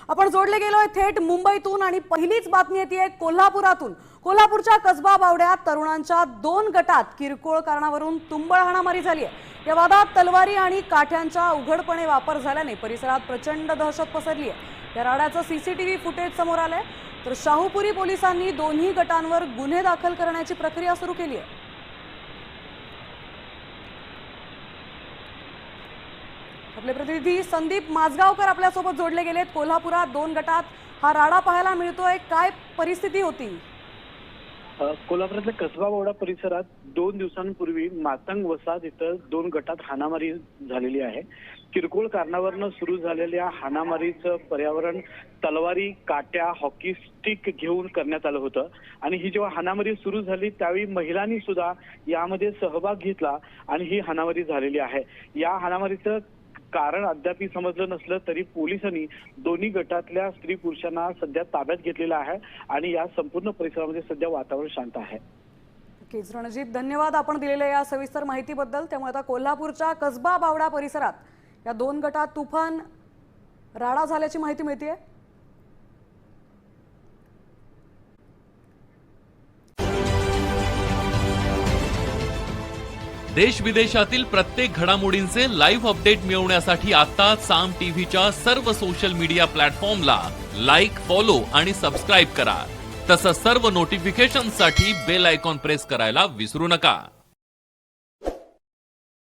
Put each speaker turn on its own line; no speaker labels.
आपण जोडले गेलोय थेट मुंबईतून आणि पहिलीच बातमी येते कोल्हापुरातून। कोल्हापूरच्या कसबा बावड्यात तरुणांच्या 2 गटात किरकोळ कारणावरून तुंबळ हाणामारी झाली आहे। या वादात तलवारी आणि काठ्यांचा उघडपणे वापर झाल्याने परिसरात प्रचंड दहशत पसरली आहे। या राड्याचं सीसीटीव्ही फुटेज समोर आलंय, तर शाहूपुरी पोलिसांनी दोन्ही गटांवर गुन्हे दाखल करण्याची प्रक्रिया सुरू केली आहे। आपले प्रतिनिधी संदीप माजगावकर आपल्यासोबत जोडले गेलेत। कोल्हापुरात 2 गटात हा राडा पाहायला मिळतोय, काय परिस्थिती होती?
कोल्हापुरातल्या कसबा बावडा परिसरात 2 दिवसांपूर्वी मातंग वसाहत इथं 2 गटात हाणामारी झालेली आहे। किरकोळ कारणावरून सुरू झालेल्या हाणामारीचं पर्यावरण तलवारी, काट्या, हॉकी स्टिक घेऊन करण्यात आलं होतं आणि ही जेव्हा हाणामारी सुरू झाली त्यावेळी महिलांनी सुद्धा यामध्ये सहभाग घेतला आणि ही हाणामारी झालेली आहे। या हाणामारीचं कारण अद्याप समजलं नसलं तरी पोलिसांनी दोन्ही गटातल्या स्त्री पुरुषांना सध्या ताब्यात घेतलेलं आहे आणि या संपूर्ण परिसरामध्ये सध्या वातावरण शांत आहे।
नक्कीच रणजित, धन्यवाद आपण दिलेल्या या सविस्तर माहितीबद्दल। त्यामुळे आता कोल्हापूरच्या कसबा बावडा परिसरात या 2 गटात तुफान राडा झाल्याची माहिती मिळतेय।
देश विदेशातील प्रत्येक घडामोडींचे लाईव्ह अपडेट मिळवण्यासाठी आता साम टीव्हीच्या सर्व सोशल मीडिया प्लॅटफॉर्मला लाईक, फॉलो आणि सबस्क्राईब करा। तसंच सर्व नोटिफिकेशनसाठी बेल आयकॉन प्रेस करायला विसरू नका।